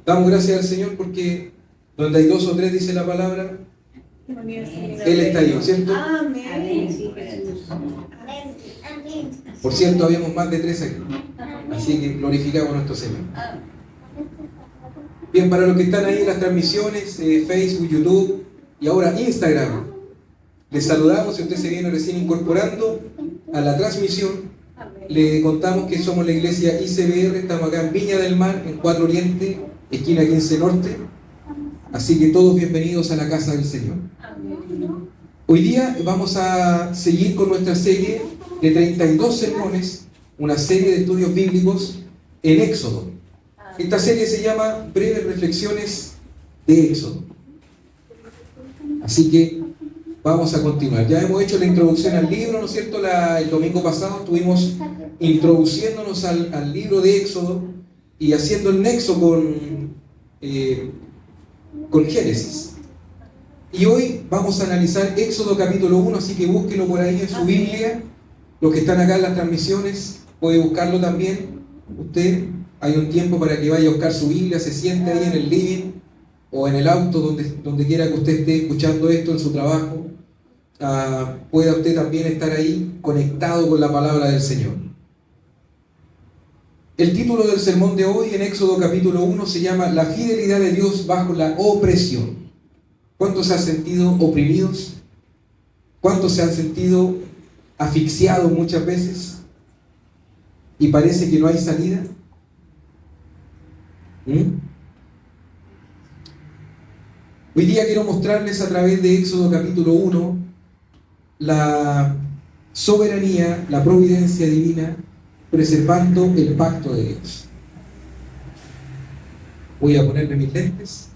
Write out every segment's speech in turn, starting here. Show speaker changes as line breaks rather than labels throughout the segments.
Damos gracias al Señor porque donde hay dos o tres, dice la palabra, Él está ahí, ¿no es cierto? Por cierto, habíamos más de tres aquí. Así que glorificamos a nuestro Señor. Bien, para los que están ahí en las transmisiones, Facebook, YouTube y ahora Instagram, les saludamos. Si usted se viene recién incorporando a la transmisión, le contamos que somos la iglesia ICBR. Estamos acá en Viña del Mar, en 4 Oriente, esquina 15 Norte. Así que todos bienvenidos a la casa del Señor. Hoy día vamos a seguir con nuestra serie de 32 sermones, una serie de estudios bíblicos en Éxodo. Esta serie se llama Breves Reflexiones de Éxodo. Así que vamos a continuar. Ya hemos hecho la introducción al libro, ¿no es cierto? El domingo pasado estuvimos introduciéndonos al libro de Éxodo y haciendo el nexo con Génesis. Y hoy vamos a analizar Éxodo capítulo 1, así que búsquelo por ahí en su Biblia. Los que están acá en las transmisiones, puede buscarlo también. Usted, hay un tiempo para que vaya a buscar su Biblia, se siente ahí en el living o en el auto, donde quiera que usted esté escuchando esto, en su trabajo. Pueda usted también estar ahí conectado con la palabra del Señor. El título del sermón de hoy en Éxodo capítulo 1 se llama La fidelidad de Dios bajo la opresión. ¿Cuántos se han sentido oprimidos? ¿Cuántos se han sentido asfixiados muchas veces? ¿Y parece que no hay salida? Hoy día quiero mostrarles a través de Éxodo capítulo 1 la soberanía, la providencia divina, preservando el pacto de Dios. Voy a ponerme mis lentes.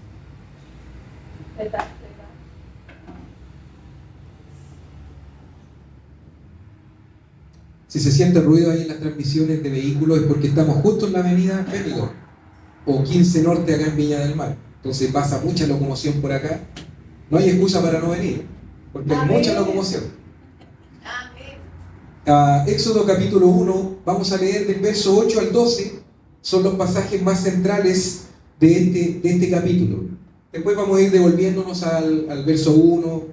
Si se siente ruido ahí en las transmisiones de vehículos es porque estamos justo en la avenida Benidorm o 15 Norte acá en Viña del Mar. Entonces pasa mucha locomoción por acá. No hay excusa para no venir, porque hay mucha locomoción. Éxodo capítulo 1, vamos a leer del verso 8 al 12, son los pasajes más centrales de este capítulo. Después vamos a ir devolviéndonos al verso 1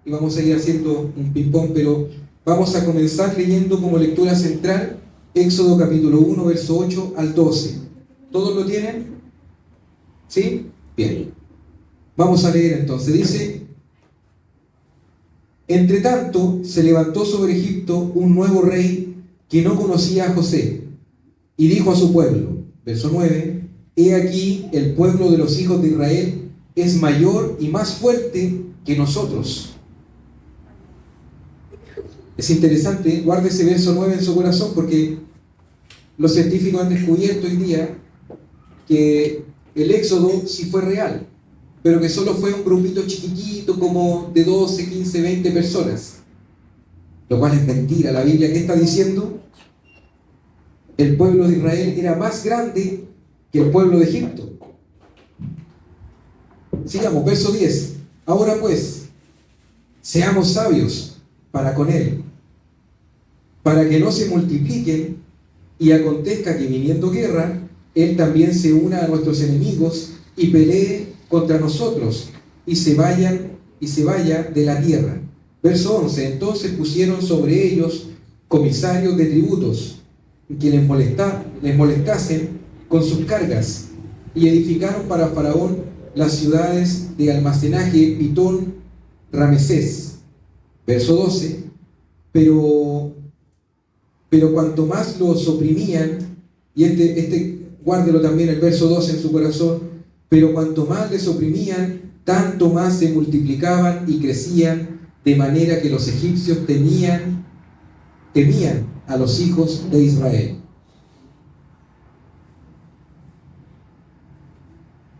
y vamos a ir haciendo un ping-pong, pero vamos a comenzar leyendo como lectura central Éxodo capítulo 1, verso 8 al 12. ¿Todos lo tienen? ¿Sí? Bien. Vamos a leer entonces. Dice: Entre tanto, se levantó sobre Egipto un nuevo rey que no conocía a José, y dijo a su pueblo, verso 9, He aquí, el pueblo de los hijos de Israel es mayor y más fuerte que nosotros. Es interesante, guarde ese verso 9 en su corazón, porque los científicos han descubierto hoy día que el éxodo sí fue real, pero que solo fue un grupito chiquitito, como de 12, 15, 20 personas. Lo cual es mentira. La Biblia, ¿qué está diciendo? El pueblo de Israel era más grande que el pueblo de Egipto. Sigamos, verso 10. Ahora pues, seamos sabios para con él, para que no se multipliquen, y acontezca que viniendo guerra, él también se una a nuestros enemigos y pelee contra nosotros, y se vaya de la tierra. Verso 11. Entonces pusieron sobre ellos comisarios de tributos, que les molestasen con sus cargas, y edificaron para Faraón las ciudades de almacenaje Pitón, Ramesés. Verso 12. Pero cuanto más los oprimían, y guárdelo también el verso 12 en su corazón, pero cuanto más les oprimían, tanto más se multiplicaban y crecían, de manera que los egipcios temían a los hijos de Israel.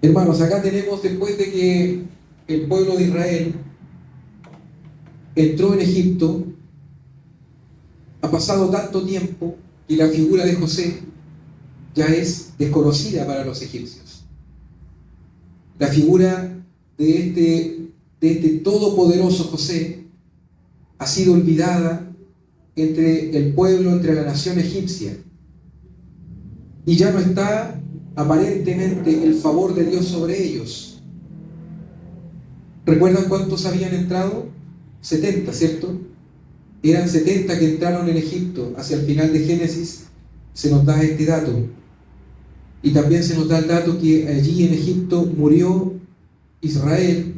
Hermanos, acá tenemos, después de que el pueblo de Israel entró en Egipto, ha pasado tanto tiempo y la figura de José ya es desconocida para los egipcios. La figura de este todopoderoso José ha sido olvidada entre el pueblo, entre la nación egipcia, y ya no está aparentemente el favor de Dios sobre ellos. ¿Recuerdan cuántos habían entrado? 70, ¿cierto? Eran 70 que entraron en Egipto. Hacia el final de Génesis se nos da este dato. Y también se nos da el dato que allí en Egipto murió Israel,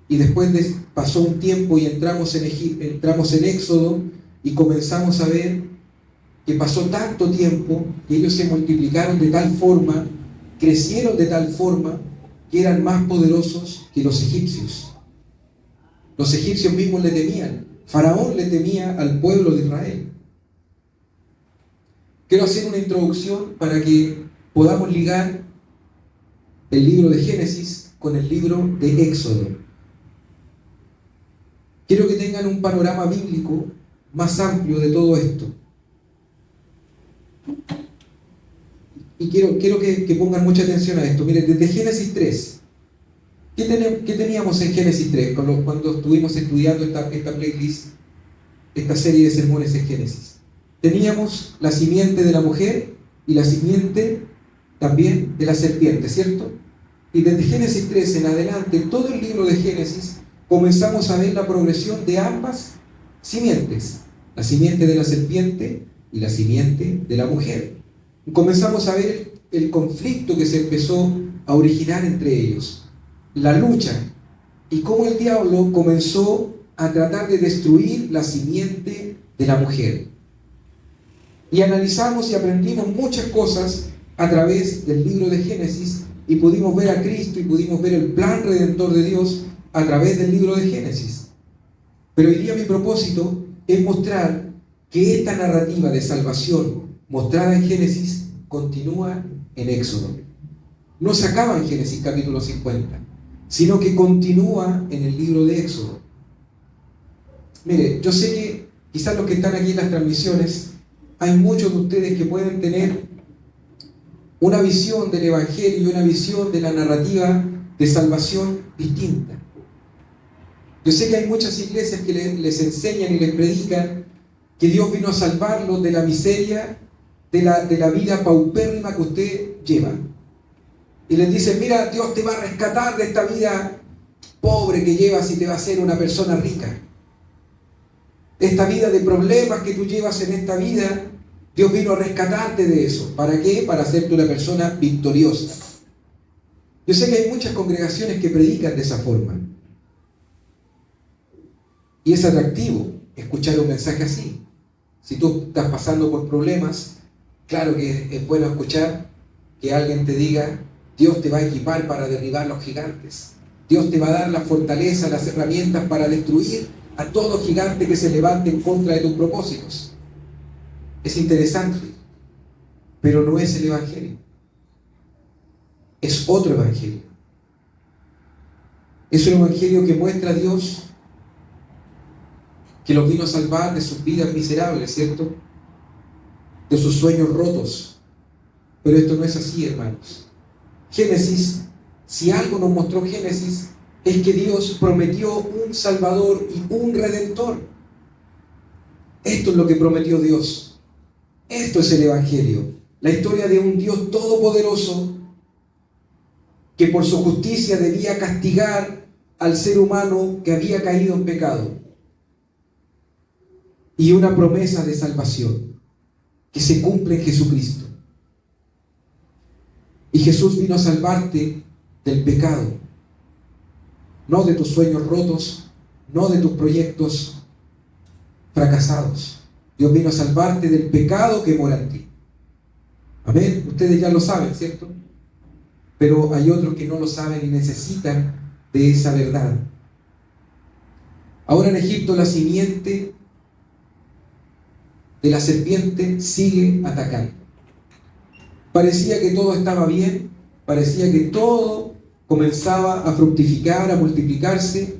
y después pasó un tiempo y entramos en Éxodo, y comenzamos a ver que pasó tanto tiempo que ellos se multiplicaron de tal forma, crecieron de tal forma, que eran más poderosos que los egipcios. Los egipcios mismos le temían. Faraón le temía al pueblo de Israel. Quiero hacer una introducción para que podamos ligar el libro de Génesis con el libro de Éxodo. Quiero que tengan un panorama bíblico más amplio de todo esto. Y quiero que pongan mucha atención a esto. Miren, desde Génesis 3, ¿qué teníamos en Génesis 3 cuando estuvimos estudiando esta playlist, esta serie de sermones en Génesis? Teníamos la simiente de la mujer y la simiente también de la serpiente, ¿cierto? Y desde Génesis 3 en adelante, todo el libro de Génesis, comenzamos a ver la progresión de ambas simientes, la simiente de la serpiente y la simiente de la mujer. Y comenzamos a ver el conflicto que se empezó a originar entre ellos, la lucha, y cómo el diablo comenzó a tratar de destruir la simiente de la mujer. Y analizamos y aprendimos muchas cosas a través del libro de Génesis, y pudimos ver a Cristo y pudimos ver el plan redentor de Dios a través del libro de Génesis. Pero hoy día mi propósito es mostrar que esta narrativa de salvación mostrada en Génesis continúa en Éxodo. No se acaba en Génesis capítulo 50, sino que continúa en el libro de Éxodo. Mire, yo sé que quizás los que están aquí en las transmisiones, hay muchos de ustedes que pueden tener una visión del Evangelio y una visión de la narrativa de salvación distinta. Yo sé que hay muchas iglesias que les enseñan y les predican que Dios vino a salvarlos de la miseria, de la vida paupérrima que usted lleva. Y les dicen, mira, Dios te va a rescatar de esta vida pobre que llevas y te va a hacer una persona rica. Esta vida de problemas que tú llevas en esta vida, Dios vino a rescatarte de eso. ¿Para qué? Para hacerte una persona victoriosa. Yo sé que hay muchas congregaciones que predican de esa forma. Y es atractivo escuchar un mensaje así. Si tú estás pasando por problemas, claro que es bueno escuchar que alguien te diga, Dios te va a equipar para derribar los gigantes. Dios te va a dar la fortaleza, las herramientas para destruir a todo gigante que se levante en contra de tus propósitos. Es interesante, pero no es el Evangelio. Es otro Evangelio. Es un Evangelio que muestra a Dios que los vino a salvar de sus vidas miserables, ¿cierto? De sus sueños rotos. Pero esto no es así, hermanos. Génesis, si algo nos mostró Génesis, es que Dios prometió un Salvador y un Redentor. Esto es lo que prometió Dios. Esto es el Evangelio. La historia de un Dios todopoderoso que por su justicia debía castigar al ser humano que había caído en pecado. Y una promesa de salvación que se cumple en Jesucristo. Y Jesús vino a salvarte del pecado, no de tus sueños rotos, no de tus proyectos fracasados. Dios vino a salvarte del pecado que mora en ti. Amén. Ustedes ya lo saben, ¿cierto? Pero hay otros que no lo saben y necesitan de esa verdad. Ahora en Egipto la simiente de la serpiente sigue atacando. Parecía que todo estaba bien, parecía que todo comenzaba a fructificar, a multiplicarse,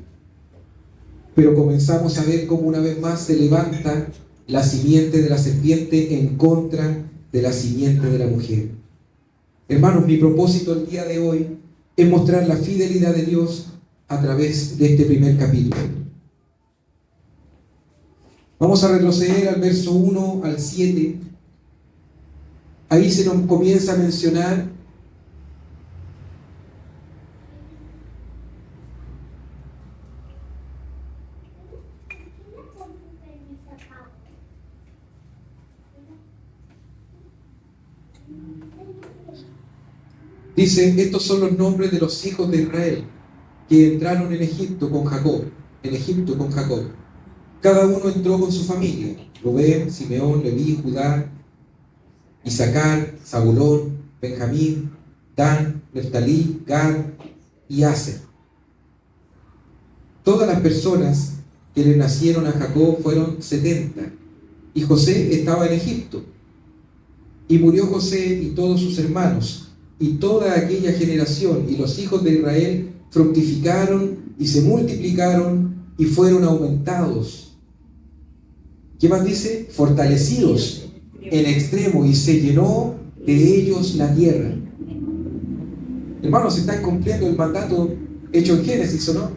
pero comenzamos a ver cómo una vez más se levanta la simiente de la serpiente en contra de la simiente de la mujer. Hermanos, mi propósito el día de hoy es mostrar la fidelidad de Dios a través de este primer capítulo. Vamos a retroceder al verso 1 al 7 Ahí se nos comienza a mencionar dice, estos son los nombres de los hijos de Israel que entraron en Egipto con Jacob. En Egipto con Jacob. Cada uno entró con su familia. Rubén, Simeón, Leví, Judá, Isaacar, Zabulón, Benjamín, Dan, Neftalí, Gad y Aser. Todas las personas que le nacieron a Jacob fueron 70. Y José estaba en Egipto. Y murió José y todos sus hermanos. Y toda aquella generación y los hijos de Israel fructificaron y se multiplicaron y fueron aumentados. ¿Qué más dice? Fortalecidos en extremo, y se llenó de ellos la tierra. Hermanos, se está cumpliendo el mandato hecho en Génesis, ¿o no?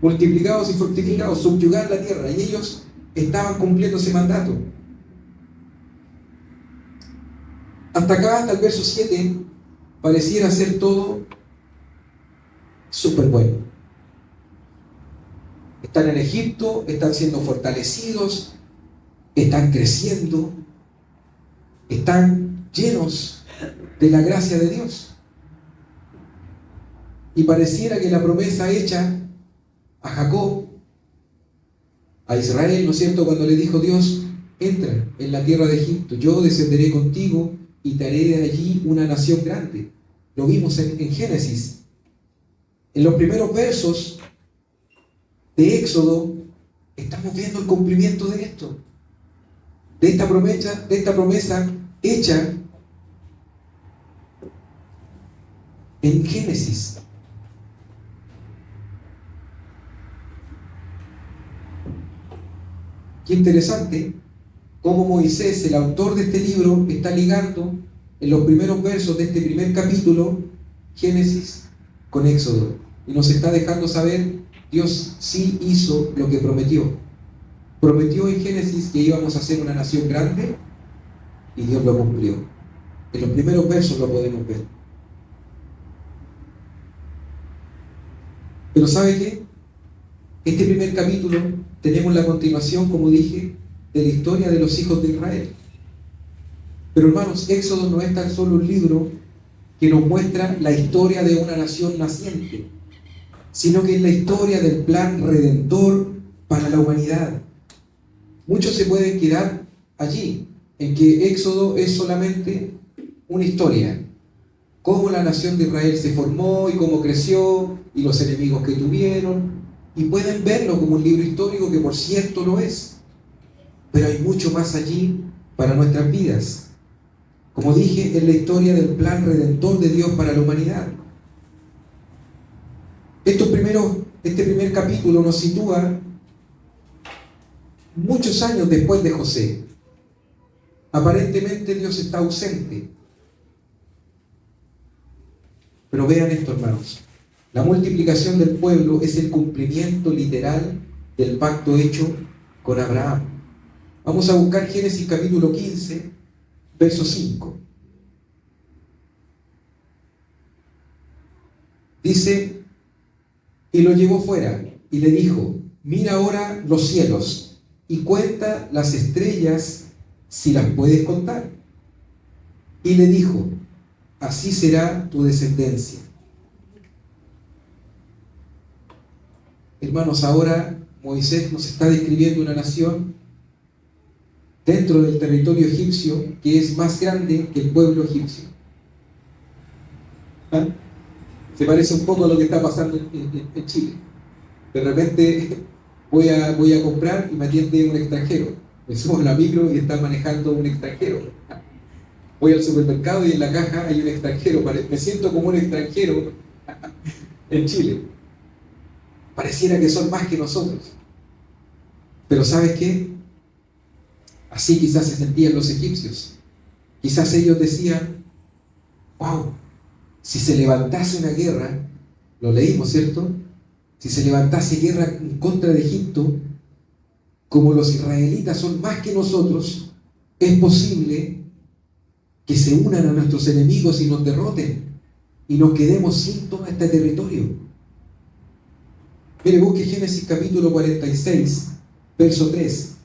Multiplicados y fructificados, subyugar la tierra, y ellos estaban cumpliendo ese mandato. Hasta acá, hasta el verso 7, pareciera ser todo súper bueno. Están en Egipto, están siendo fortalecidos, están creciendo, están llenos de la gracia de Dios. Y pareciera que la promesa hecha a Jacob, a Israel, ¿no es cierto?, cuando le dijo Dios, entra en la tierra de Egipto, yo descenderé contigo y te haré de allí una nación grande. Lo vimos en Génesis. En los primeros versos de Éxodo estamos viendo el cumplimiento de esto, de esta promesa hecha en Génesis. Qué interesante cómo Moisés, el autor de este libro, está ligando en los primeros versos de este primer capítulo Génesis con Éxodo, y nos está dejando saber, Dios sí hizo lo que prometió. Prometió en Génesis que íbamos a ser una nación grande, y Dios lo cumplió. En los primeros versos lo podemos ver. Pero ¿sabe qué? Este primer capítulo tenemos la continuación, como dije, de la historia de los hijos de Israel. Pero hermanos, Éxodo no es tan solo un libro que nos muestra la historia de una nación naciente, sino que es la historia del plan redentor para la humanidad. Muchos se pueden quedar allí, en que Éxodo es solamente una historia, cómo la nación de Israel se formó y cómo creció y los enemigos que tuvieron, y pueden verlo como un libro histórico, que por cierto lo es, pero hay mucho más allí para nuestras vidas. Como dije, es la historia del plan redentor de Dios para la humanidad. Este primer capítulo nos sitúa muchos años después de José. Aparentemente Dios está ausente. Pero vean esto, hermanos. La multiplicación del pueblo es el cumplimiento literal del pacto hecho con Abraham. Vamos a buscar Génesis capítulo 15, verso 5. Dice, y lo llevó fuera y le dijo, mira ahora los cielos y cuenta las estrellas si las puedes contar. Y le dijo, así será tu descendencia. Hermanos, ahora Moisés nos está describiendo una nación dentro del territorio egipcio que es más grande que el pueblo egipcio. ¿Ah? Se parece un poco a lo que está pasando en Chile. De repente voy a comprar y me atiende un extranjero. Me subo en la micro y está manejando un extranjero. Voy al supermercado y en la caja hay un extranjero. Me siento como un extranjero en Chile. Pareciera que son más que nosotros. Pero ¿sabes qué? Así quizás se sentían los egipcios. Quizás ellos decían, wow, si se levantase una guerra, lo leímos, ¿cierto? Si se levantase guerra en contra de Egipto, como los israelitas son más que nosotros, es posible que se unan a nuestros enemigos y nos derroten y nos quedemos sin todo este territorio. Mire, busque Génesis capítulo 46, verso 3.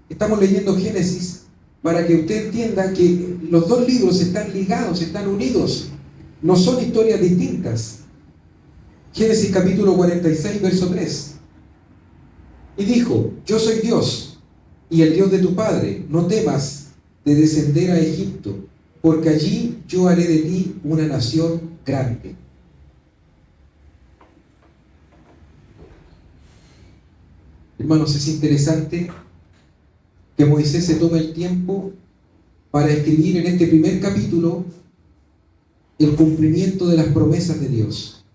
Estamos leyendo Génesis para que usted entienda que los dos libros están ligados, están unidos, no son historias distintas. Génesis capítulo 46, verso 3. Y dijo: yo soy Dios y el Dios de tu padre, no temas de descender a Egipto, porque allí yo haré de ti una nación grande. Hermanos, es interesante que Moisés se tome el tiempo para escribir en este primer capítulo el cumplimiento de las promesas de Dios.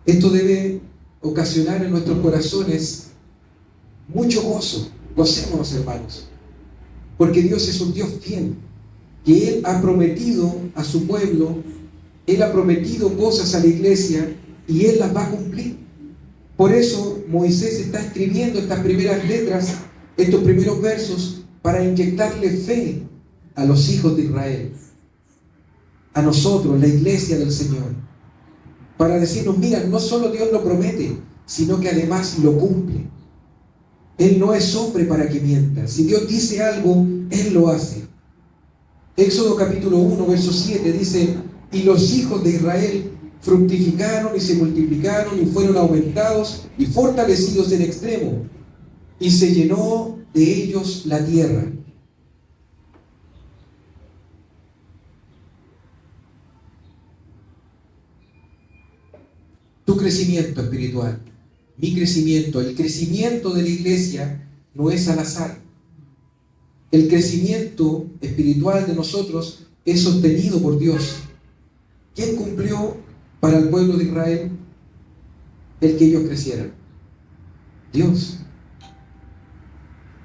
Esto debe ocasionar en nuestros corazones mucho gozo. Gocémonos, hermanos, porque Dios es un Dios fiel, que Él ha prometido a su pueblo, Él ha prometido cosas a la iglesia y Él las va a cumplir. Por eso Moisés está escribiendo estas primeras letras, estos primeros versos, para inyectarle fe a los hijos de Israel, a nosotros, la iglesia del Señor, para decirnos: mira, no solo Dios lo promete, sino que además lo cumple. Él no es hombre para que mienta. Si Dios dice algo, Él lo hace. Éxodo capítulo 1, verso 7 dice: y los hijos de Israel fructificaron y se multiplicaron y fueron aumentados y fortalecidos en extremo, y se llenó de ellos la tierra. Tu crecimiento espiritual, mi crecimiento, el crecimiento de la iglesia no es al azar. El crecimiento espiritual de nosotros es sostenido por Dios. ¿Quién cumplió para el pueblo de Israel el que ellos crecieran? Dios.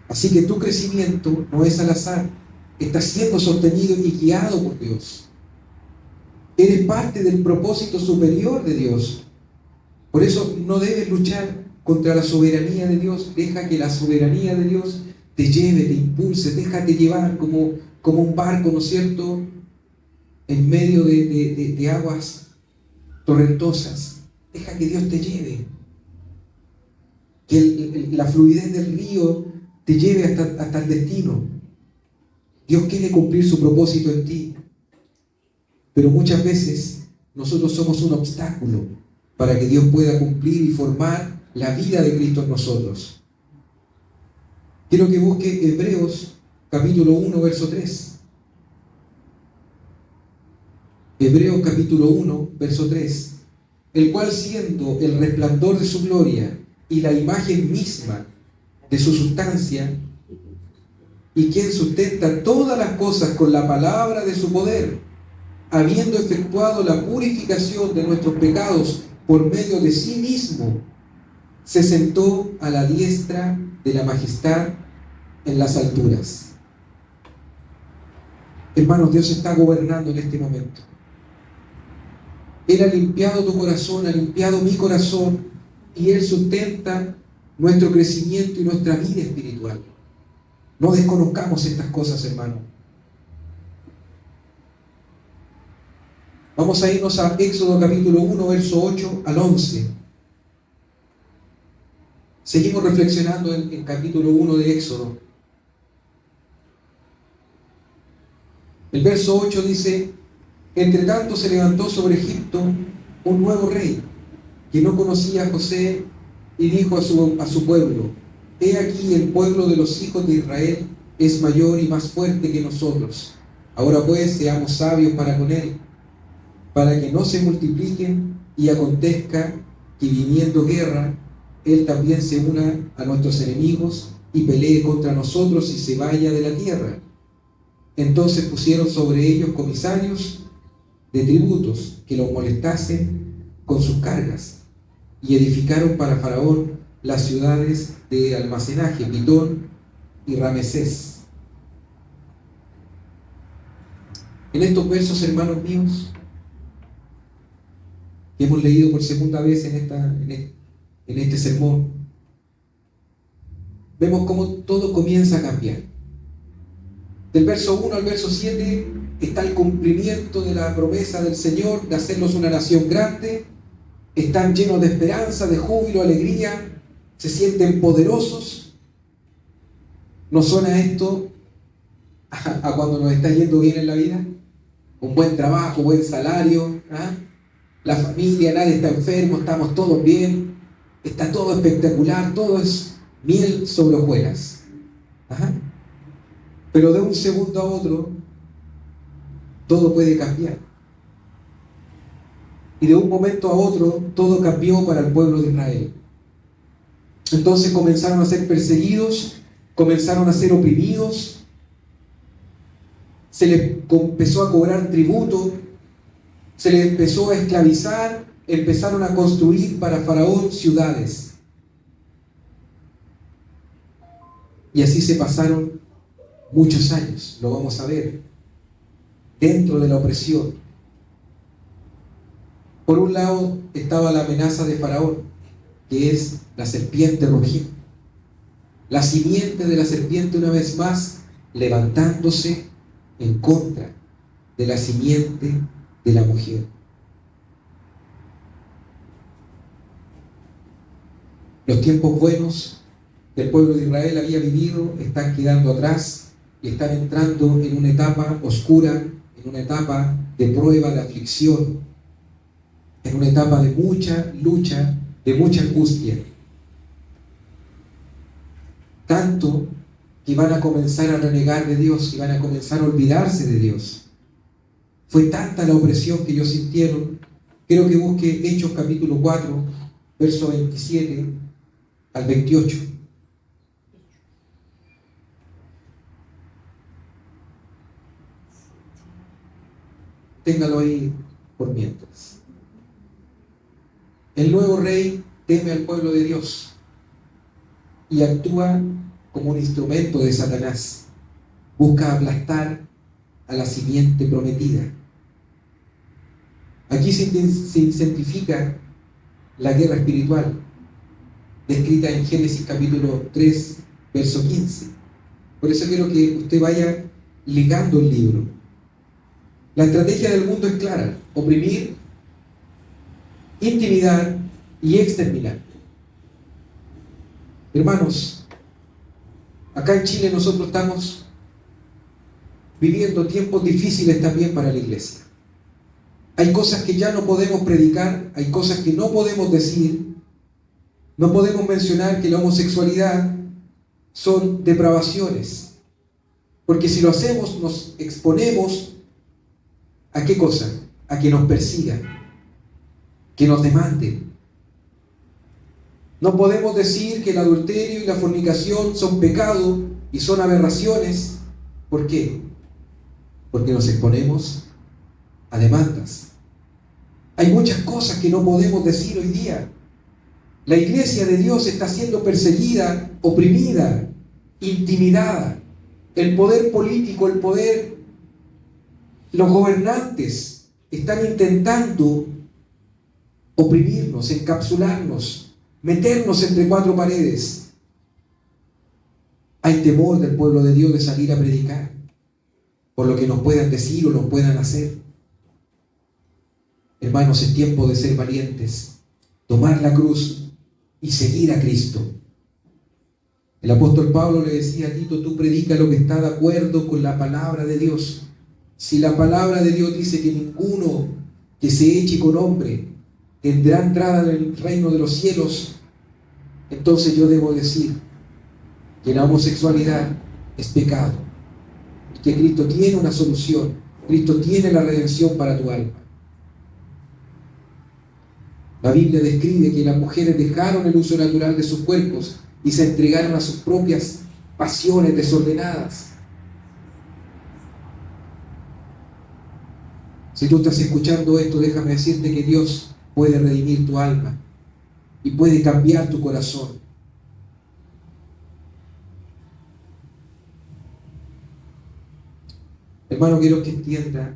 Así que tu crecimiento no es al azar, está siendo sostenido y guiado por Dios. Eres parte del propósito superior de Dios. Por eso no debes luchar contra la soberanía de Dios. Deja que la soberanía de Dios te lleve, te impulse, déjate llevar como un barco, ¿no es cierto?, en medio de aguas torrentosas. Deja que Dios te lleve, que la fluidez del río te lleve hasta el destino. Dios quiere cumplir su propósito en ti, pero muchas veces nosotros somos un obstáculo para que Dios pueda cumplir y formar la vida de Cristo en nosotros. Quiero que busque Hebreos capítulo 1, verso 3. Hebreos capítulo 1, verso 3. El cual, siendo el resplandor de su gloria y la imagen misma de su sustancia, y quien sustenta todas las cosas con la palabra de su poder, habiendo efectuado la purificación de nuestros pecados por medio de sí mismo, se sentó a la diestra de la majestad en las alturas. Hermanos, Dios está gobernando en este momento. Él ha limpiado tu corazón, ha limpiado mi corazón, y Él sustenta nuestro crecimiento y nuestra vida espiritual. No desconozcamos estas cosas, hermano. Vamos a irnos a Éxodo capítulo 1, verso 8 al 11. Seguimos reflexionando en capítulo 1 de Éxodo. El verso 8 dice: entre tanto se levantó sobre Egipto un nuevo rey, que no conocía a José, y dijo a su pueblo: he aquí, el pueblo de los hijos de Israel es mayor y más fuerte que nosotros. Ahora pues seamos sabios para con él, para que no se multipliquen y acontezca que, viniendo guerra, él también se una a nuestros enemigos y pelee contra nosotros y se vaya de la tierra. Entonces pusieron sobre ellos comisarios de tributos que los molestasen con sus cargas, y edificaron para Faraón las ciudades de almacenaje, Pitón y Ramesés. En estos versos, hermanos míos, que hemos leído por segunda vez en este sermón, vemos cómo todo comienza a cambiar. Del verso 1 al verso 7 está el cumplimiento de la promesa del Señor de hacerlos una nación grande. Están llenos de esperanza, de júbilo, alegría, se sienten poderosos. ¿No suena esto a cuando nos está yendo bien en la vida? Un buen trabajo, buen salario, ¿ah? La familia, nadie está enfermo, estamos todos bien, está todo espectacular, todo es miel sobre hojuelas. Ajá. Pero de un segundo a otro, todo puede cambiar. Y de un momento a otro, todo cambió para el pueblo de Israel. Entonces comenzaron a ser perseguidos, comenzaron a ser oprimidos, se les empezó a cobrar tributo, se les empezó a esclavizar, empezaron a construir para Faraón ciudades. Y así se pasaron muchos años, lo vamos a ver, dentro de la opresión. Por un lado estaba la amenaza de Faraón, que es la serpiente rugiente. La simiente de la serpiente una vez más levantándose en contra de la simiente de la mujer. Los tiempos buenos que el pueblo de Israel había vivido están quedando atrás y están entrando en una etapa oscura, en una etapa de prueba, de aflicción, en una etapa de mucha lucha, de mucha angustia. Tanto que van a comenzar a renegar de Dios y van a comenzar a olvidarse de Dios. Fue tanta la opresión que ellos sintieron. Quiero que busque Hechos capítulo 4, verso 27 al 28. Téngalo ahí por mientras. El nuevo rey teme al pueblo de Dios y actúa como un instrumento de Satanás. Busca aplastar a la simiente prometida. Aquí se identifica la guerra espiritual, descrita en Génesis capítulo 3, verso 15. Por eso quiero que usted vaya ligando el libro. La estrategia del mundo es clara: oprimir, intimidar y exterminar. Hermanos, acá en Chile nosotros estamos viviendo tiempos difíciles también para la iglesia. Hay cosas que ya no podemos predicar, hay cosas que no podemos decir. No podemos mencionar que la homosexualidad son depravaciones, porque si lo hacemos nos exponemos ¿a qué cosa? A que nos persigan, que nos demanden. No podemos decir que el adulterio y la fornicación son pecado y son aberraciones. ¿Por qué? Porque nos exponemos a demandas. Hay muchas cosas que no podemos decir hoy día. La iglesia de Dios está siendo perseguida, oprimida, intimidada. El poder político, los gobernantes están intentando oprimirnos, encapsularnos, meternos entre cuatro paredes. Hay temor del pueblo de Dios de salir a predicar por lo que nos puedan decir o nos puedan hacer. Hermanos, es tiempo de ser valientes, tomar la cruz y seguir a Cristo. El apóstol Pablo le decía a Tito: tú predica lo que está de acuerdo con la palabra de Dios. Si la palabra de Dios dice que ninguno que se eche con hombre tendrá entrada en el reino de los cielos, entonces yo debo decir que la homosexualidad es pecado y que Cristo tiene una solución. Cristo tiene la redención para tu alma. La Biblia describe que las mujeres dejaron el uso natural de sus cuerpos y se entregaron a sus propias pasiones desordenadas. Si tú estás escuchando esto, déjame decirte que Dios puede redimir tu alma y puede cambiar tu corazón. Hermano, quiero que entienda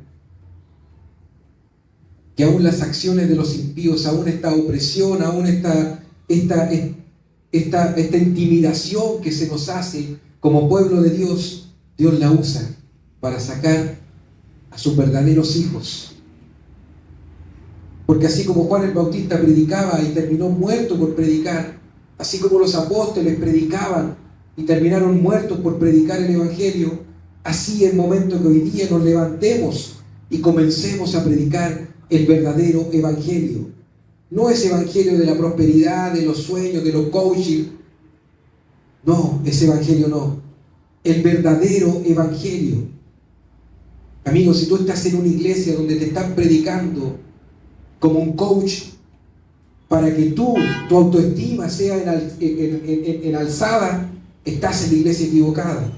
que aún las acciones de los impíos, aún esta opresión, aún esta intimidación que se nos hace como pueblo de Dios, Dios la usa para sacar a sus verdaderos hijos. Porque así como Juan el Bautista predicaba y terminó muerto por predicar, así como los apóstoles predicaban y terminaron muertos por predicar el Evangelio, así es el momento que hoy día nos levantemos y comencemos a predicar el verdadero Evangelio. No ese Evangelio de la prosperidad, de los sueños, de los coaching. No, ese Evangelio no. El verdadero Evangelio. Amigos, si tú estás en una iglesia donde te están predicando como un coach para que tu autoestima sea enalzada, estás en la iglesia equivocada.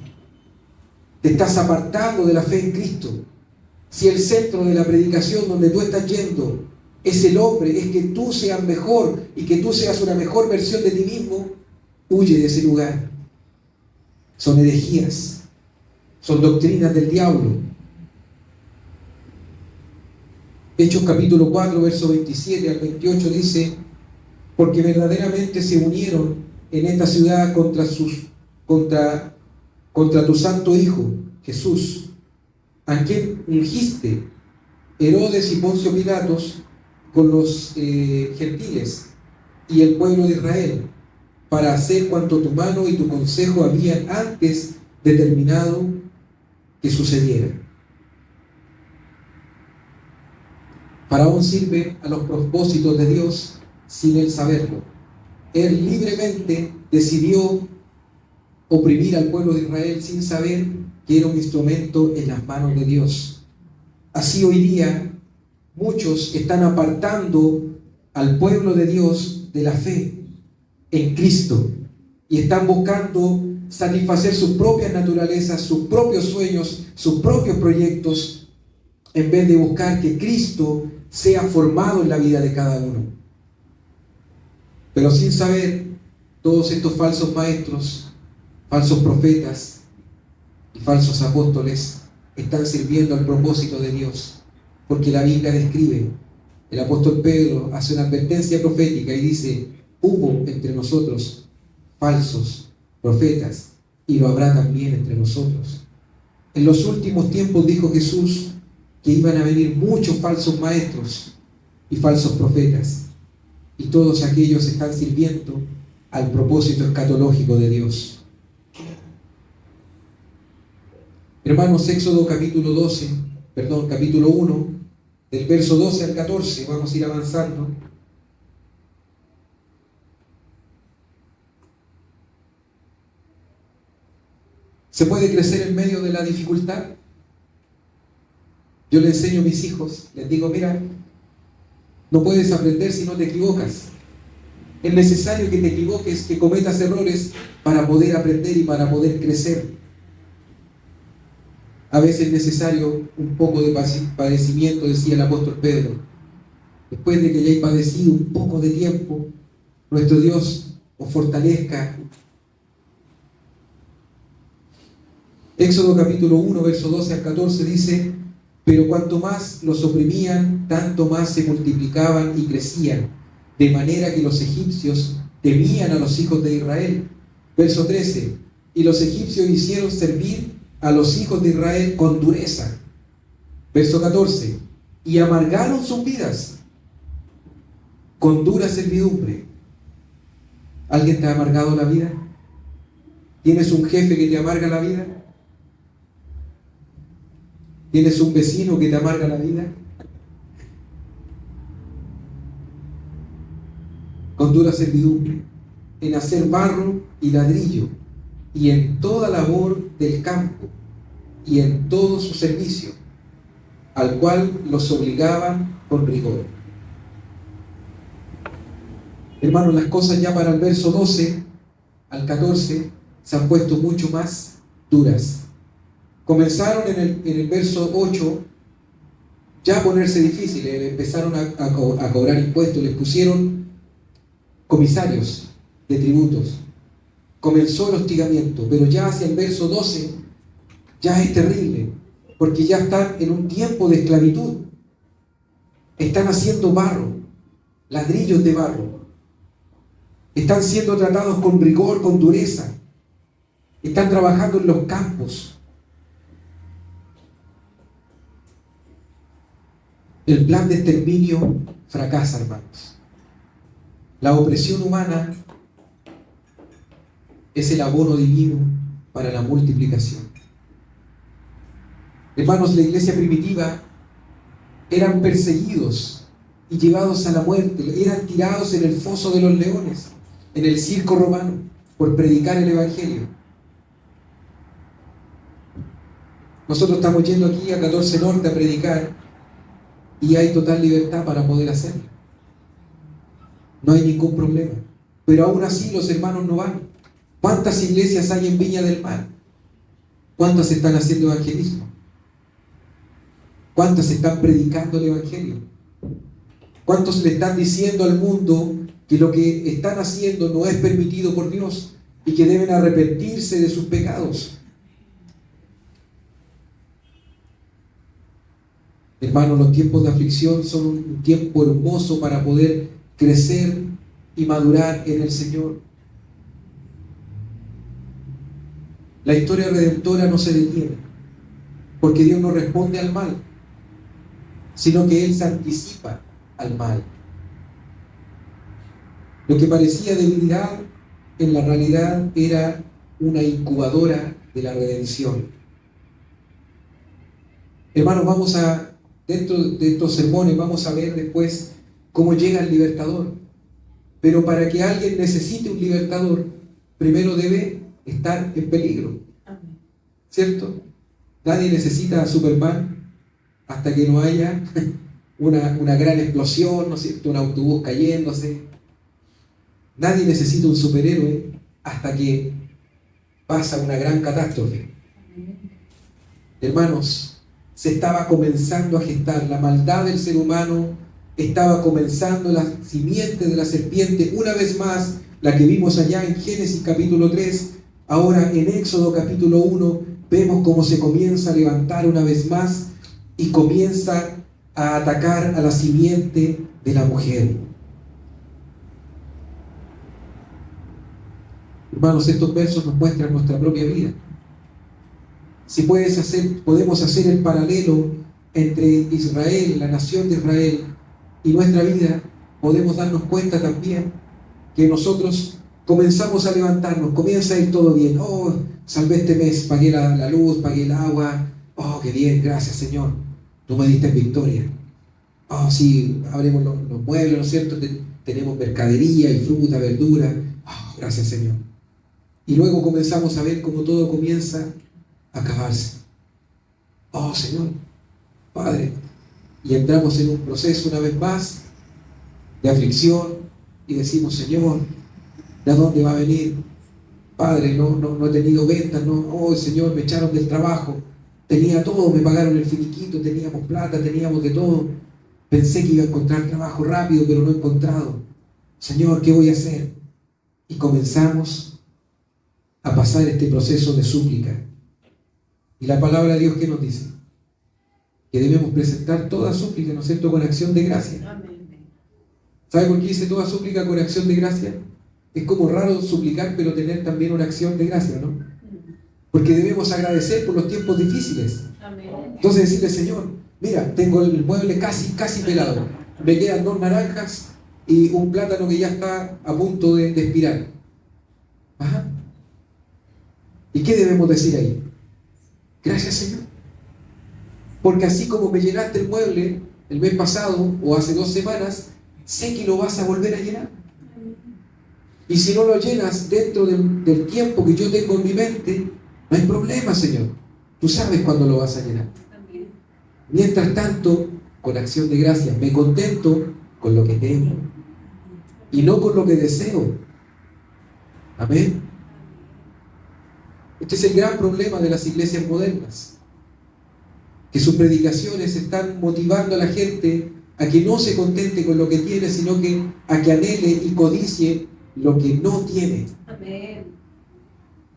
Te estás apartando de la fe en Cristo. Si el centro de la predicación donde tú estás yendo es el hombre, es que tú seas mejor y que tú seas una mejor versión de ti mismo, huye de ese lugar. Son herejías, son doctrinas del diablo. Hechos capítulo 4, verso 27 al 28 dice: porque verdaderamente se unieron en esta ciudad contra tu santo Hijo, Jesús, a quien ungiste Herodes y Poncio Pilatos con los gentiles y el pueblo de Israel, para hacer cuanto tu mano y tu consejo habían antes determinado que sucediera. Faraón sirve a los propósitos de Dios sin él saberlo. Él libremente decidió oprimir al pueblo de Israel sin saber que era un instrumento en las manos de Dios. Así hoy día muchos están apartando al pueblo de Dios de la fe en Cristo y están buscando satisfacer sus propias naturalezas, sus propios sueños, sus propios proyectos, en vez de buscar que Cristo sea formado en la vida de cada uno. Pero sin saber, todos estos falsos maestros, falsos profetas y falsos apóstoles están sirviendo al propósito de Dios, porque la Biblia describe, el apóstol Pedro hace una advertencia profética y dice: hubo entre nosotros falsos profetas y lo habrá también entre nosotros. En los últimos tiempos dijo Jesús que iban a venir muchos falsos maestros y falsos profetas, y todos aquellos están sirviendo al propósito escatológico de Dios. Hermanos, Éxodo capítulo 1, del verso 12 al 14, vamos a ir avanzando. ¿Se puede crecer en medio de la dificultad? Yo le enseño a mis hijos, les digo: mira, no puedes aprender si no te equivocas. Es necesario que te equivoques, que cometas errores para poder aprender y para poder crecer. A veces es necesario un poco de padecimiento, decía el apóstol Pedro. Después de que hayáis padecido un poco de tiempo, nuestro Dios os fortalezca. Éxodo capítulo 1, verso 12 al 14 dice: pero cuanto más los oprimían, tanto más se multiplicaban y crecían, de manera que los egipcios temían a los hijos de Israel. Verso 13: y los egipcios hicieron servir a los hijos de Israel con dureza. Verso 14: y amargaron sus vidas con dura servidumbre. ¿Alguien te ha amargado la vida? ¿Tienes un jefe que te amarga la vida? ¿Tienes un vecino que te amarga la vida? Con dura servidumbre, en hacer barro y ladrillo, y en toda labor del campo, y en todo su servicio, al cual los obligaban con rigor. Hermanos, las cosas ya para el verso 12 al 14 se han puesto mucho más duras. Comenzaron en el verso 8 ya a ponerse difíciles, empezaron a cobrar impuestos, les pusieron comisarios de tributos. Comenzó el hostigamiento, pero ya hacia el verso 12 ya es terrible, porque ya están en un tiempo de esclavitud. Están haciendo barro, ladrillos de barro. Están siendo tratados con rigor, con dureza. Están trabajando en los campos. El plan de exterminio fracasa, hermanos. La opresión humana es el abono divino para la multiplicación. Hermanos, la iglesia primitiva eran perseguidos y llevados a la muerte, eran tirados en el foso de los leones, en el circo romano, por predicar el evangelio. Nosotros estamos yendo aquí a 14 Norte a predicar y hay total libertad para poder hacerlo. No hay ningún problema. Pero aún así los hermanos no van. ¿Cuántas iglesias hay en Viña del Mar? ¿Cuántas están haciendo evangelismo? ¿Cuántas están predicando el evangelio? ¿Cuántos le están diciendo al mundo que lo que están haciendo no es permitido por Dios y que deben arrepentirse de sus pecados? Hermanos, los tiempos de aflicción son un tiempo hermoso para poder crecer y madurar en el Señor. La historia redentora no se detiene, porque Dios no responde al mal, sino que Él se anticipa al mal. Lo que parecía debilidad, en la realidad era una incubadora de la redención. Hermanos, dentro de estos sermones vamos a ver después cómo llega el libertador. Pero para que alguien necesite un libertador, primero debe estar en peligro. ¿Cierto? Nadie necesita a Superman hasta que no haya una gran explosión, ¿no es cierto? Un autobús cayéndose. Nadie necesita un superhéroe hasta que pasa una gran catástrofe. Hermanos, se estaba comenzando a gestar la maldad del ser humano, estaba comenzando la simiente de la serpiente, una vez más, la que vimos allá en Génesis capítulo 3, ahora en Éxodo capítulo 1, vemos cómo se comienza a levantar una vez más y comienza a atacar a la simiente de la mujer. Hermanos, estos versos nos muestran nuestra propia vida. Si podemos hacer el paralelo entre Israel, la nación de Israel, y nuestra vida, podemos darnos cuenta también que nosotros comenzamos a levantarnos, comienza a ir todo bien. Oh, salvé este mes, pagué la luz, pagué el agua. Oh, qué bien, gracias Señor, tú me diste victoria. Oh, sí, abrimos los muebles, ¿no es cierto? Tenemos mercadería y fruta, verdura. Oh, gracias Señor. Y luego comenzamos a ver cómo todo comienza a acabarse. Oh Señor, Padre. Y entramos en un proceso una vez más de aflicción y decimos, Señor, ¿de dónde va a venir? Padre, no he tenido ventas, no. Oh Señor, me echaron del trabajo. Tenía todo, me pagaron el finiquito, teníamos plata, teníamos de todo. Pensé que iba a encontrar trabajo rápido, pero no he encontrado. Señor, ¿qué voy a hacer? Y comenzamos a pasar este proceso de súplica. Y la palabra de Dios, ¿qué nos dice? Que debemos presentar toda súplica, ¿no es cierto?, con acción de gracia. Amén. ¿Sabe por qué dice toda súplica con acción de gracia? Es como raro suplicar, pero tener también una acción de gracia, ¿no? Porque debemos agradecer por los tiempos difíciles. Amén. Entonces decirle, Señor, mira, tengo el mueble casi pelado. Me quedan 2 naranjas y un plátano que ya está a punto de expirar. Ajá. ¿Y qué debemos decir ahí? Gracias, Señor. Porque así como me llenaste el mueble el mes pasado o hace 2 semanas, sé que lo vas a volver a llenar. Y si no lo llenas dentro del tiempo que yo tengo en mi mente, no hay problema, Señor. Tú sabes cuándo lo vas a llenar. Mientras tanto, con acción de gracias, me contento con lo que tengo y no con lo que deseo. Amén. Este es el gran problema de las iglesias modernas, que sus predicaciones están motivando a la gente a que no se contente con lo que tiene, sino que a que anhele y codicie lo que no tiene. Amén.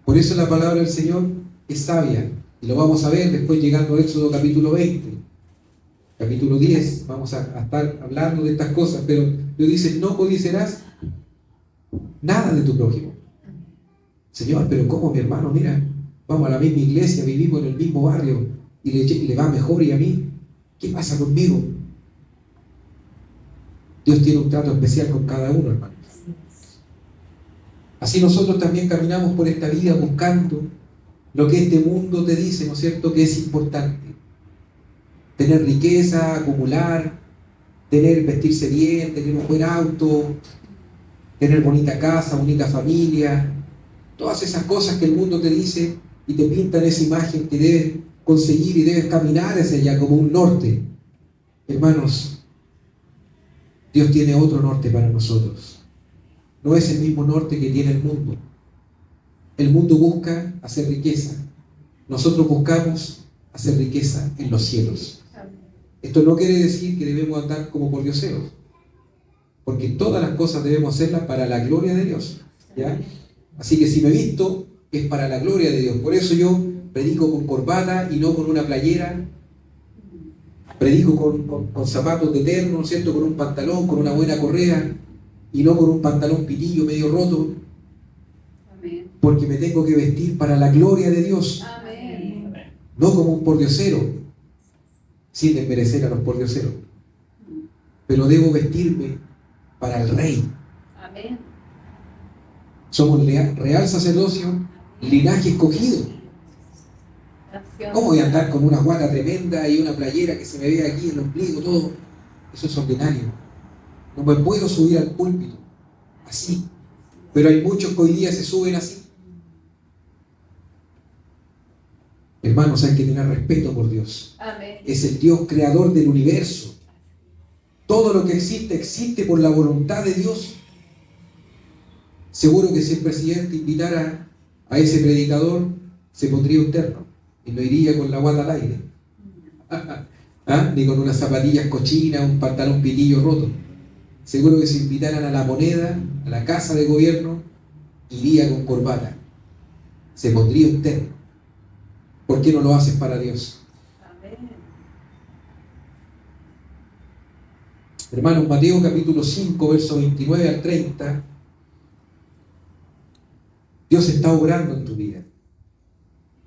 Por eso la palabra del Señor es sabia, y lo vamos a ver después llegando a Éxodo capítulo 20, capítulo 10, vamos a estar hablando de estas cosas, pero Dios dice, no codiciarás nada de tu prójimo. Señor, pero ¿cómo, mi hermano? Mira, vamos a la misma iglesia, vivimos en el mismo barrio y le va mejor, y a mí, ¿qué pasa conmigo? Dios tiene un trato especial con cada uno, hermanos. Así nosotros también caminamos por esta vida buscando lo que este mundo te dice, ¿no es cierto?, que es importante. Tener riqueza, acumular, vestirse bien, tener un buen auto, tener bonita casa, bonita familia, todas esas cosas que el mundo te dice y te pintan esa imagen que debes conseguir y debes caminar hacia allá como un norte. Hermanos, Dios tiene otro norte para nosotros. No es el mismo norte que tiene el mundo. El mundo busca hacer riqueza. Nosotros buscamos hacer riqueza en los cielos. Esto no quiere decir que debemos andar como pordioseros, porque todas las cosas debemos hacerlas para la gloria de Dios, ¿ya? Así que si me visto, es para la gloria de Dios. Por eso yo predico con corbata y no con una playera. Predico con zapatos de terno, ¿no es cierto?, con un pantalón, con una buena correa, y no con un pantalón pitillo medio roto. Amén. Porque me tengo que vestir para la gloria de Dios. Amén. No como un pordiosero, sin desmerecer a los pordioseros. Pero debo vestirme para el Rey. Amén. Somos real sacerdocio, linaje escogido. ¿Cómo voy a andar con una guata tremenda y una playera que se me vea aquí el ombligo, todo? Eso es ordinario. No me puedo subir al púlpito así. Pero hay muchos que hoy día se suben así. Hermanos, hay que tener respeto por Dios. Amén. Es el Dios creador del universo. Todo lo que existe, existe por la voluntad de Dios. Seguro que si el presidente invitara a ese predicador, se pondría un terno y no iría con la guata al aire. ¿Ah? Ni con unas zapatillas cochinas, un pantalón pitillo roto. Seguro que si invitaran a la moneda, a la casa de gobierno, iría con corbata. Se pondría un terno. ¿Por qué no lo haces para Dios? Amén. Hermanos, Mateo capítulo 5, verso 29 al 30. Dios está obrando en tu vida.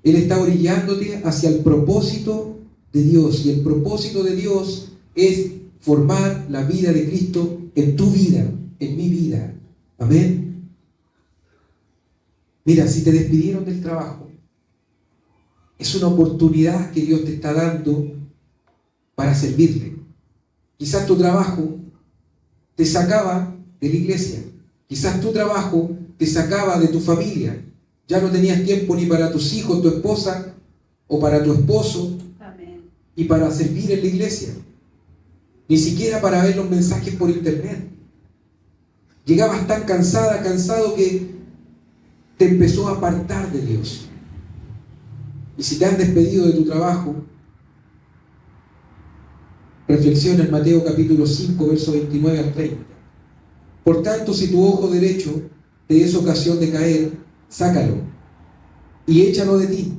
Él está orillándote hacia el propósito de Dios. Y el propósito de Dios es formar la vida de Cristo en tu vida, en mi vida. Amén. Mira, si te despidieron del trabajo, es una oportunidad que Dios te está dando para servirle. Quizás tu trabajo te sacaba de la iglesia. Quizás tu trabajo te sacaba de tu familia. Ya no tenías tiempo ni para tus hijos, tu esposa o para tu esposo. Amén. Y para servir en la iglesia. Ni siquiera para ver los mensajes por internet. Llegabas tan cansado que te empezó a apartar de Dios. Y si te han despedido de tu trabajo, reflexiona en Mateo capítulo 5, verso 29 al 30. Por tanto, si tu ojo derecho te es ocasión de caer, sácalo y échalo de ti,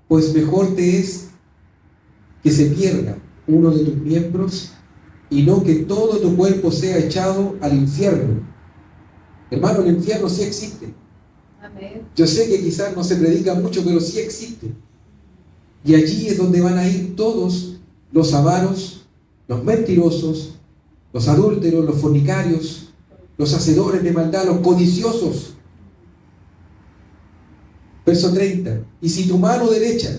pues mejor te es que se pierda uno de tus miembros y no que todo tu cuerpo sea echado al infierno. Hermano, el infierno sí existe. Amén. Yo sé que quizás no se predica mucho, pero sí existe. Y allí es donde van a ir todos los avaros, los mentirosos, los adúlteros, los fornicarios, los hacedores de maldad, los codiciosos. Verso 30. Y si tu mano derecha,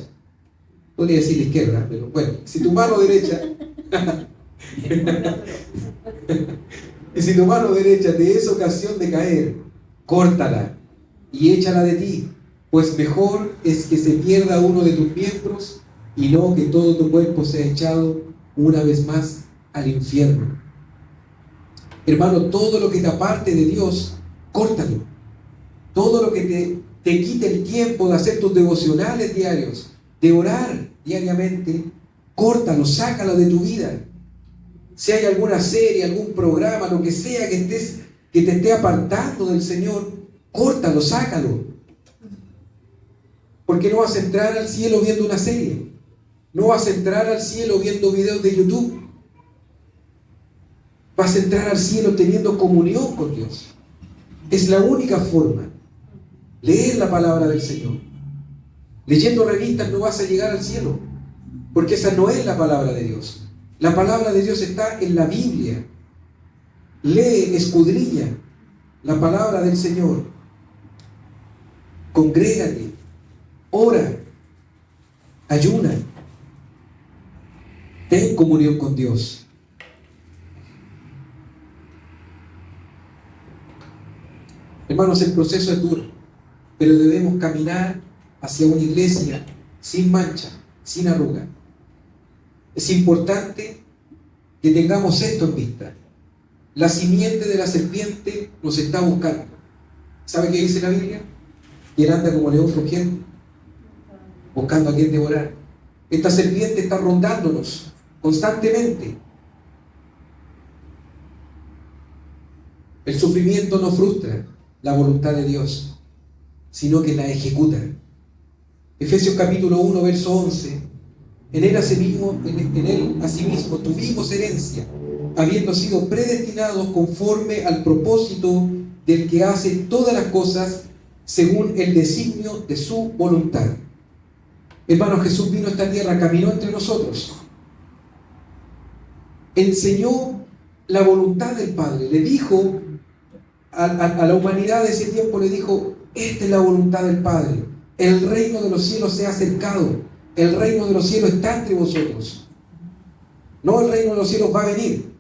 podría decir la izquierda, pero bueno, si tu mano derecha y si tu mano derecha te es ocasión de caer, córtala y échala de ti, pues mejor es que se pierda uno de tus miembros y no que todo tu cuerpo sea echado una vez más al infierno. Hermano, todo lo que te aparte de Dios, córtalo. Todo lo que te quite el tiempo de hacer tus devocionales diarios, de orar diariamente, córtalo, sácalo de tu vida. Si hay alguna serie, algún programa, lo que sea que te esté apartando del Señor, córtalo, sácalo. Porque no vas a entrar al cielo viendo una serie. No vas a entrar al cielo viendo videos de YouTube. Vas a entrar al cielo teniendo comunión con Dios. Es la única forma. Leer la palabra del Señor. Leyendo revistas no vas a llegar al cielo, porque esa no es la palabra de Dios. La palabra de Dios está en la Biblia. lee, escudriña la palabra del Señor, congrégate, ora, ayuna, ten comunión con Dios. Hermanos, el proceso es duro, pero debemos caminar hacia una iglesia sin mancha, sin arruga. Es importante que tengamos esto en vista. La simiente de la serpiente nos está buscando. ¿Sabe qué dice la Biblia? Que él anda como león rugiente, buscando a quien devorar. Esta serpiente está rondándonos constantemente. El sufrimiento no frustra la voluntad de Dios, sino que la ejecuta. Efesios capítulo 1, verso 11. En él asimismo tuvimos herencia, habiendo sido predestinados conforme al propósito del que hace todas las cosas según el designio de su voluntad. Hermanos, Jesús vino a esta tierra, caminó entre nosotros, enseñó la voluntad del Padre, le dijo a la humanidad de ese tiempo, le dijo: esta es la voluntad del Padre, el reino de los cielos se ha acercado, el reino de los cielos está entre vosotros. No, el reino de los cielos va a venir.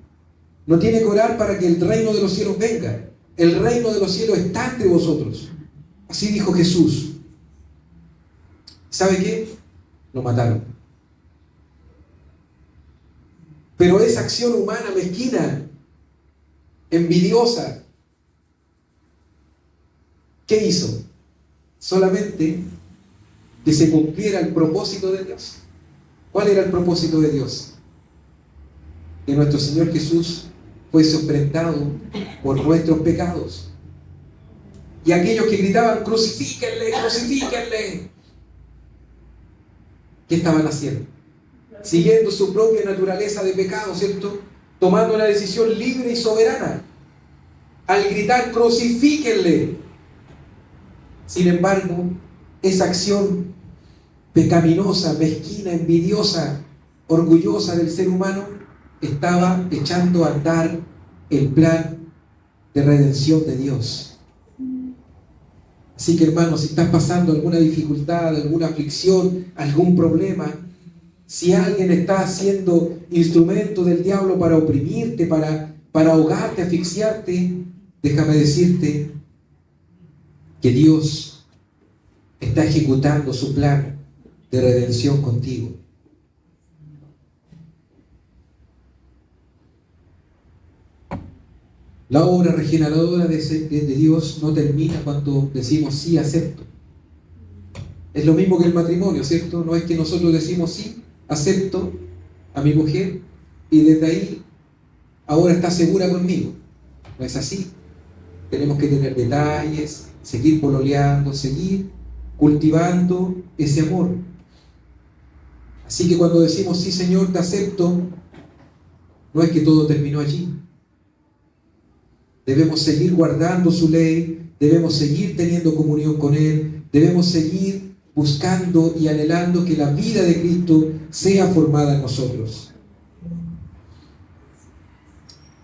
No tiene que orar para que el reino de los cielos venga. El reino de los cielos está entre vosotros. Así dijo Jesús. ¿Sabe qué? Lo mataron. Pero esa acción humana mezquina, envidiosa, ¿qué hizo? Solamente que se cumpliera el propósito de Dios. ¿Cuál era el propósito de Dios? Que nuestro Señor Jesús fuese ofrendado por nuestros pecados. Y aquellos que gritaban: crucifíquenle, crucifíquenle, ¿qué estaban haciendo? Siguiendo su propia naturaleza de pecado, ¿cierto? Tomando una decisión libre y soberana al gritar: crucifíquenle. Sin embargo, esa acción pecaminosa, mezquina, envidiosa, orgullosa del ser humano estaba echando a andar el plan de redención de Dios. Así que, hermanos, si estás pasando alguna dificultad, alguna aflicción, algún problema, si alguien está siendo instrumento del diablo para oprimirte, para ahogarte, asfixiarte, déjame decirte que Dios está ejecutando su plan de redención contigo. La obra regeneradora de Dios no termina cuando decimos sí, acepto. Es lo mismo que el matrimonio, ¿cierto? No es que nosotros decimos sí, acepto a mi mujer y desde ahí ahora está segura conmigo. No es así. Tenemos que tener detalles, seguir pololeando, seguir cultivando ese amor. Así que cuando decimos sí, Señor, te acepto, no es que todo terminó allí. Debemos seguir guardando su ley, debemos seguir teniendo comunión con Él, debemos seguir buscando y anhelando que la vida de Cristo sea formada en nosotros.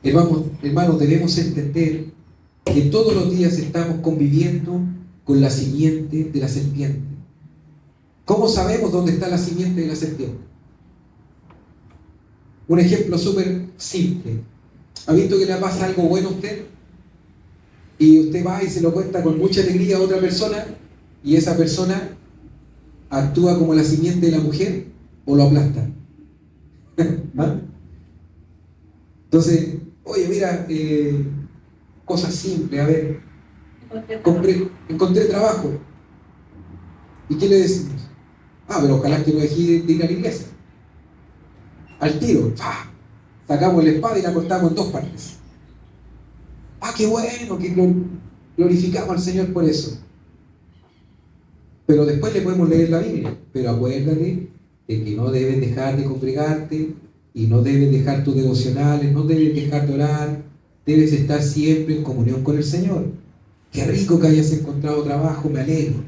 Hermanos, debemos entender que todos los días estamos conviviendo con la simiente de la serpiente. ¿Cómo sabemos dónde está la simiente de la serpiente? Un ejemplo súper simple. ¿Ha visto que le pasa algo bueno a usted? Y usted va y se lo cuenta con mucha alegría a otra persona, y esa persona actúa como la simiente de la mujer o lo aplasta. ¿Ah? Entonces, oye, mira, cosas simples, a ver, encontré trabajo. ¿Y qué le decimos? Pero ojalá que no deje de ir a la iglesia. Al tiro, ¡pah! Sacamos la espada y la cortamos en dos partes. Qué bueno, que glorificamos al Señor por eso. Pero después le podemos leer la Biblia. Pero acuérdate de que no debes dejar de congregarte y no debes dejar tus devocionales, no debes dejar de orar, debes estar siempre en comunión con el Señor. Qué rico que hayas encontrado trabajo, me alegro.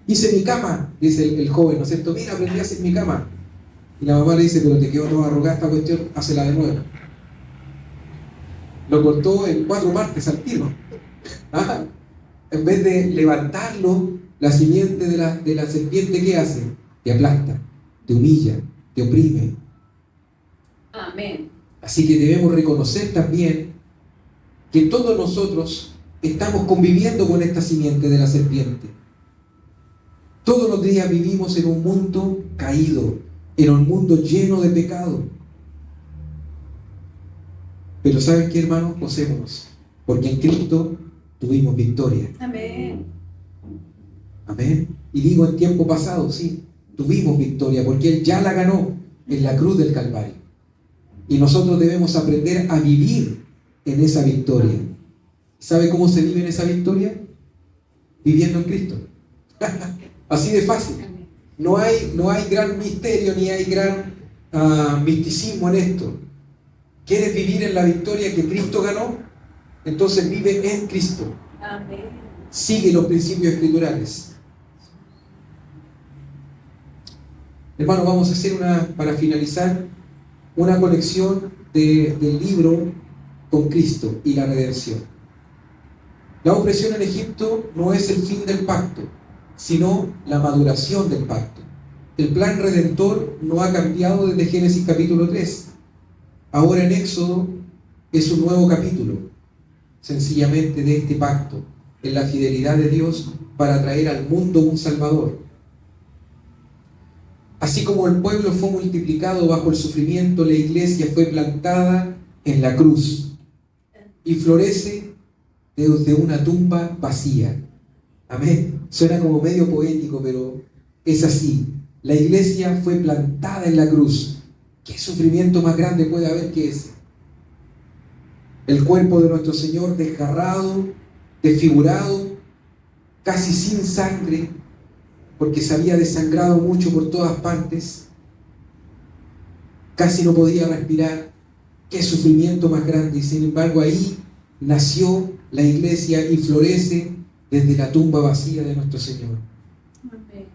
Hice mi cama, dice el joven, ¿no es cierto? Mira, aprendí a hacer mi cama. Y la mamá le dice, pero te quedó toda arrugada esta cuestión, hácela de nuevo. Lo cortó en 4 partes al tiro. ¿Ah? En vez de levantarlo, la simiente de la serpiente, ¿qué hace? Te aplasta, te humilla, te oprime.
Amén.
Así que debemos reconocer también que todos nosotros estamos conviviendo con esta simiente de la serpiente. Todos los días vivimos en un mundo caído, en un mundo lleno de pecado. Pero ¿saben qué, hermanos? Gocémonos, porque en Cristo tuvimos victoria.
Amén.
Amén. Y digo en tiempo pasado, sí, tuvimos victoria, porque Él ya la ganó en la cruz del Calvario. Y nosotros debemos aprender a vivir en esa victoria. ¿Sabe cómo se vive en esa victoria? Viviendo en Cristo. Así de fácil. No hay gran misterio ni hay gran misticismo en esto. ¿Quieres vivir en la victoria que Cristo ganó? Entonces vive en Cristo.
Amén.
Sigue los principios escriturales. Hermano, vamos a hacer para finalizar, una conexión del libro con Cristo y la redención. La opresión en Egipto no es el fin del pacto, sino la maduración del pacto. El plan redentor no ha cambiado desde Génesis capítulo 3. Ahora en Éxodo es un nuevo capítulo, sencillamente de este pacto, en la fidelidad de Dios para traer al mundo un Salvador. Así como el pueblo fue multiplicado bajo el sufrimiento, la iglesia fue plantada en la cruz y florece desde una tumba vacía. Amén. Suena como medio poético, pero es así. La iglesia fue plantada en la cruz. ¿Qué sufrimiento más grande puede haber que ese? El cuerpo de nuestro Señor desgarrado, desfigurado, casi sin sangre, porque se había desangrado mucho por todas partes. Casi no podía respirar. Qué sufrimiento más grande. Y sin embargo ahí nació la iglesia y florece desde la tumba vacía de nuestro Señor.
Amén.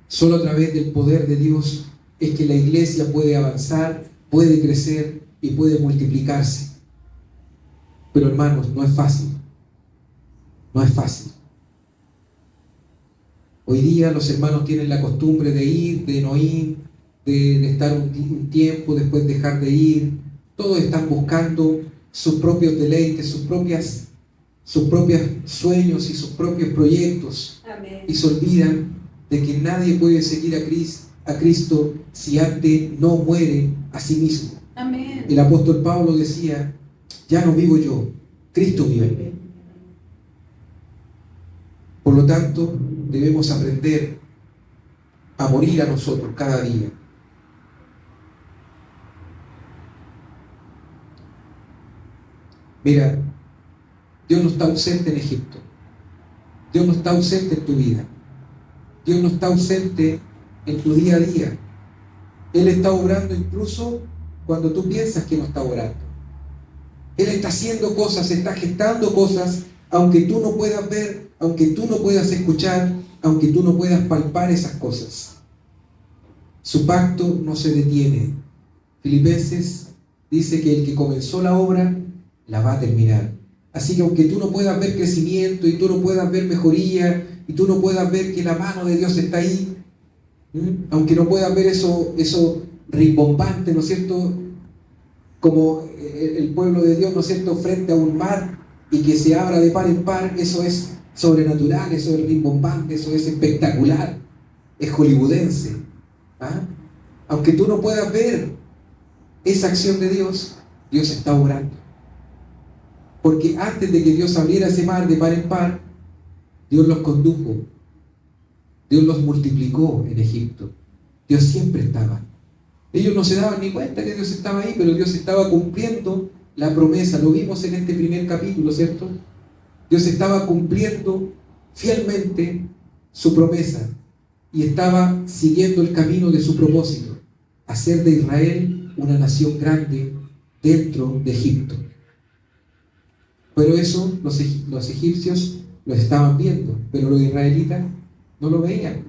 Solo a través del poder de Dios es que la iglesia puede avanzar, puede crecer y puede multiplicarse. Pero hermanos, no es fácil. No es fácil. Hoy día los hermanos tienen la costumbre de ir, de no ir, de estar un tiempo, después dejar de ir. Todos están buscando sus propios deleites, sus propios sueños y sus propios proyectos.
Amén.
Y se olvidan de que nadie puede seguir a Cristo si antes no muere a sí mismo.
Amén.
El apóstol Pablo decía, ya no vivo yo, Cristo vive en mí. Por lo tanto, debemos aprender a morir a nosotros cada día. Mira, Dios no está ausente en Egipto. Dios no está ausente en tu vida. Dios no está ausente en tu día a día. Él está obrando incluso cuando tú piensas que no está obrando. Él está haciendo cosas, está gestando cosas, aunque tú no puedas ver, aunque tú no puedas escuchar, aunque tú no puedas palpar esas cosas. Su pacto no se detiene. Filipenses dice que el que comenzó la obra la va a terminar. Así que aunque tú no puedas ver crecimiento y tú no puedas ver mejoría y tú no puedas ver que la mano de Dios está ahí, aunque no puedas ver eso rimbombante, ¿no es cierto?, como el pueblo de Dios, ¿no es cierto?, frente a un mar y que se abra de par en par, eso es sobrenatural, eso es rimbombante, eso es espectacular, es hollywoodense. ¿Ah? Aunque tú no puedas ver esa acción de Dios, Dios está obrando. Porque antes de que Dios abriera ese mar de par en par, Dios los condujo, Dios los multiplicó en Egipto. Dios siempre estaba. Ellos no se daban ni cuenta que Dios estaba ahí, pero Dios estaba cumpliendo la promesa. Lo vimos en este primer capítulo, ¿cierto? Dios estaba cumpliendo fielmente su promesa y estaba siguiendo el camino de su propósito, hacer de Israel una nación grande dentro de Egipto. Pero eso los egipcios lo estaban viendo, pero los israelitas no lo veían.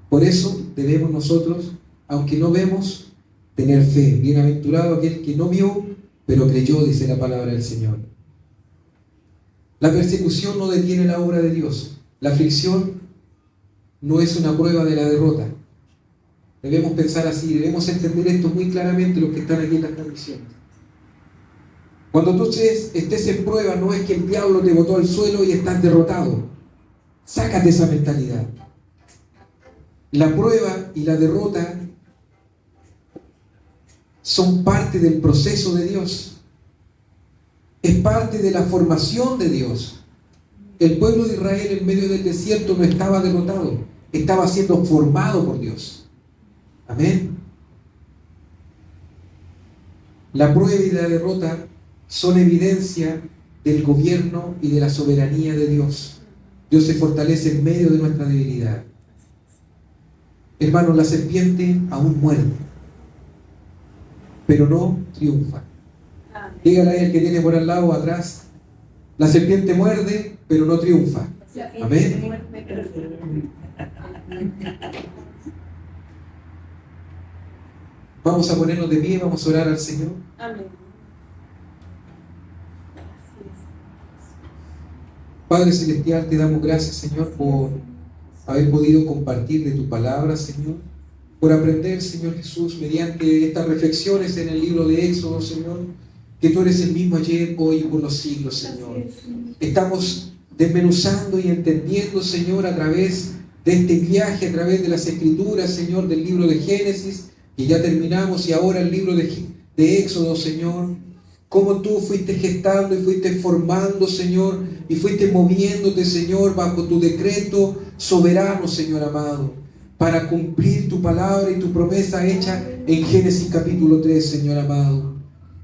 Por eso debemos nosotros, aunque no vemos, tener fe. Bienaventurado aquel que no vio, pero creyó, dice la palabra del Señor. La persecución no detiene la obra de Dios. La aflicción no es una prueba de la derrota. Debemos pensar así, debemos entender esto muy claramente los que están aquí en las transmisiones. Cuando tú estés en prueba, no es que el diablo te botó al suelo y estás derrotado. Sácate esa mentalidad. La prueba y la derrota son parte del proceso de Dios. Es parte de la formación de Dios. El pueblo de Israel en medio del desierto no estaba derrotado, estaba siendo formado por Dios. Amén. La prueba y la derrota son evidencia del gobierno y de la soberanía de Dios. Dios se fortalece en medio de nuestra debilidad. Hermanos, la serpiente aún muerde, pero no triunfa.
Amén.
Dígale ahí al que tiene por al lado atrás: la serpiente muerde, pero no triunfa. Amén. Vamos a ponernos de pie, vamos a orar al Señor.
Amén.
Padre Celestial, te damos gracias, Señor, por haber podido compartir de tu palabra, Señor, por aprender, Señor Jesús, mediante estas reflexiones en el libro de Éxodo, Señor, que tú eres el mismo ayer, hoy y por los siglos, Señor. Estamos desmenuzando y entendiendo, Señor, a través de este viaje, a través de las Escrituras, Señor, del libro de Génesis, que ya terminamos, y ahora el libro de Éxodo, Señor, cómo tú fuiste gestando y fuiste formando, Señor, y fuiste moviéndote, Señor, bajo tu decreto soberano, Señor amado, para cumplir tu palabra y tu promesa hecha en Génesis capítulo 3, Señor amado.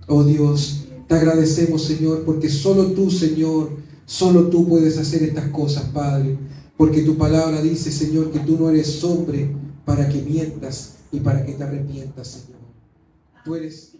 Oh Dios, te agradecemos, Señor, porque solo tú, Señor, solo tú puedes hacer estas cosas, Padre, porque tu palabra dice, Señor, que tú no eres hombre para que mientas y para que te arrepientas, Señor. Tú eres